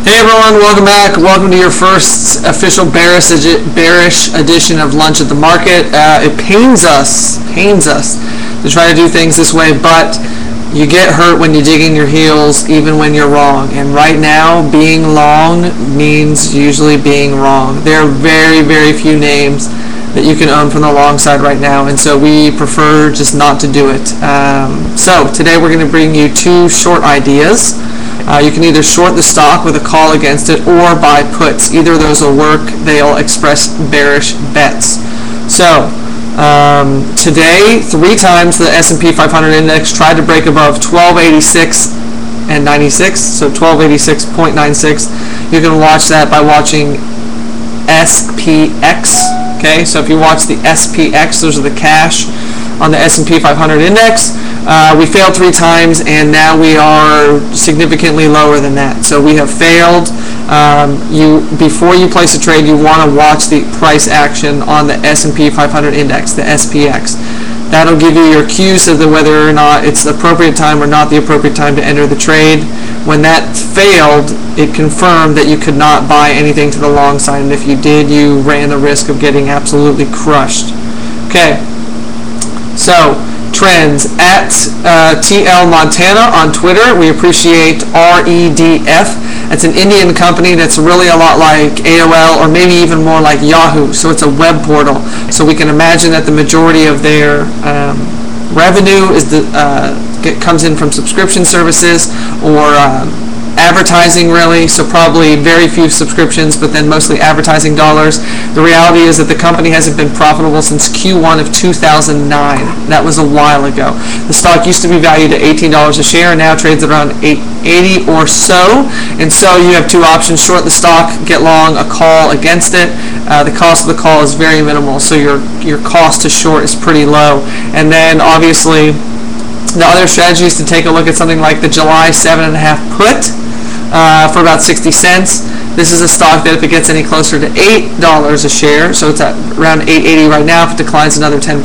Hey everyone, welcome back. Welcome to your first official bearish edition of Lunch at the Market. It pains us to try to do things this way, but you get hurt when you're digging your heels, even when you're wrong. And right now, being long means usually being wrong. There are very, very few names that you can own from the long side right now, and so we prefer just not to do it. So today we're going to bring you two short ideas. You can either short the stock with a call against it or buy puts. Either of those will work. They'll express bearish bets. So today, 3 times the S&P 500 index tried to break above 1286 and 96, so 1286.96. You can watch that by watching SKX. Okay, so if you watch the SPX, those are the cash on the S&P 500 index. We failed 3 times, and now we are significantly lower than that. So we have failed. Before you place a trade, you want to watch the price action on the S&P 500 index, the SPX. That'll give you your cues as to whether or not it's the appropriate time or not the appropriate time to enter the trade. When that failed, it confirmed that you could not buy anything to the long side, and if you did, you ran the risk of getting absolutely crushed. Okay, so trends at TL Montana on Twitter. We appreciate REDF. It's an Indian company that's really a lot like AOL, or maybe even more like Yahoo. So it's a web portal. So we can imagine that the majority of their revenue is comes in from subscription services or advertising, really. So probably very few subscriptions, but then mostly advertising dollars. The reality is that the company hasn't been profitable since Q1 of 2009. That was a while ago. The stock used to be valued at $18 a share, and now trades at around $8.80 or so. And so you have 2 options: short the stock, get long, a call against it. The cost of the call is very minimal, so your cost to short is pretty low. And then obviously the other strategy is to take a look at something like the July 7.5 put for about 60 cents. This is a stock that if it gets any closer to $8 a share, so it's at around $8.80 right now, if it declines another 10%,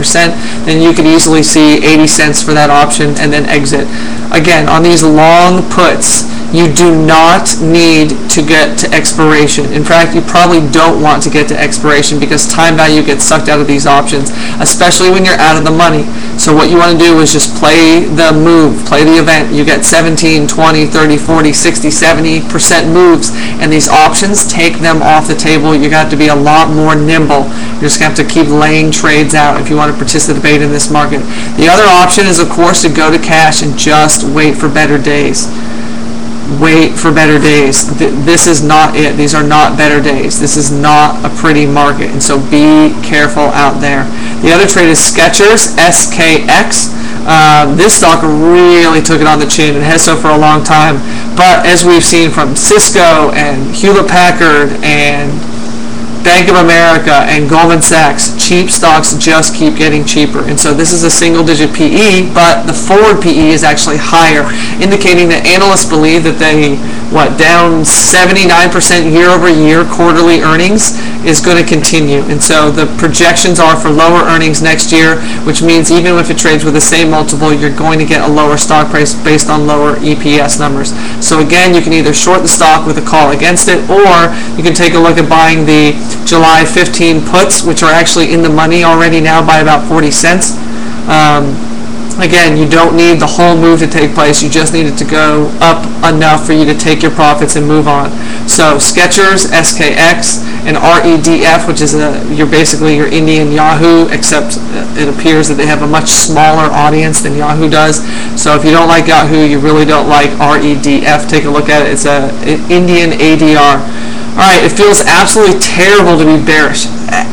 then you could easily see 80 cents for that option and then exit. Again, on these long puts, you do not need to get to expiration. In fact, you probably don't want to get to expiration because time value gets sucked out of these options, especially when you're out of the money. So what you want to do is just play the move, play the event. You get 17, 20, 30, 40, 60, 70% moves, and these options, take them off the table. You got to be a lot more nimble. You're just going to have to keep laying trades out if you want to participate in this market. The other option is, of course, to go to cash and just wait for better days. Wait for better days. This is not it. These are not better days. This is not a pretty market, and so be careful out there. The other trade is Skechers, SKX. This stock really took it on the chin and has so for a long time, but as we've seen from Cisco and Hewlett-Packard and Bank of America and Goldman Sachs, cheap stocks just keep getting cheaper. And so this is a single-digit PE, but the forward PE is actually higher, indicating that analysts believe that they, down 79% year over year quarterly earnings is going to continue. And so the projections are for lower earnings next year, which means even if it trades with the same multiple, you're going to get a lower stock price based on lower EPS numbers. So again, you can either short the stock with a call against it, or you can take a look at buying the July 15 puts, which are actually in the money already now by about 40 cents. Again, you don't need the whole move to take place. You just need it to go up enough for you to take your profits and move on. So Skechers, SKX, and REDF, which is basically your Indian Yahoo, except it appears that they have a much smaller audience than Yahoo does. So if you don't like Yahoo, you really don't like REDF. Take a look at it. It's an Indian ADR. All right, it feels absolutely terrible to be bearish.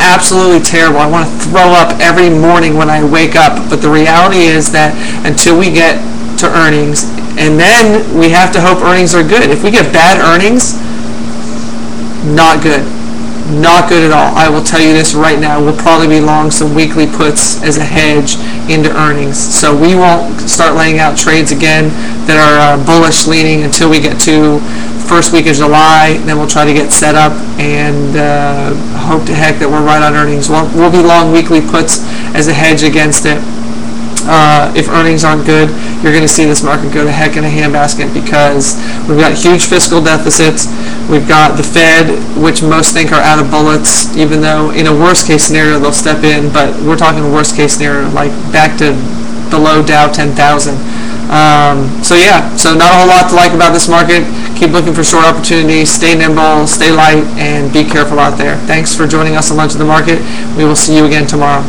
Absolutely terrible. I want to throw up every morning when I wake up. But the reality is that until we get to earnings, and then we have to hope earnings are good. If we get bad earnings, not good. Not good at all. I will tell you this right now. We'll probably be long some weekly puts as a hedge into earnings. So we won't start laying out trades again that are bullish leaning until we get to first week of July. Then we'll try to get set up and hope to heck that we're right on earnings. We'll be long weekly puts as a hedge against it. if earnings aren't good, you're going to see this market go to heck in a handbasket, because we've got huge fiscal deficits. We've got the Fed, which most think are out of bullets, even though in a worst case scenario they'll step in, but we're talking worst case scenario, like back to below Dow 10,000. So not a whole lot to like about this market. Keep looking for short opportunities, stay nimble, stay light, and be careful out there. Thanks for joining us on Lunch of the Market. We will see you again tomorrow.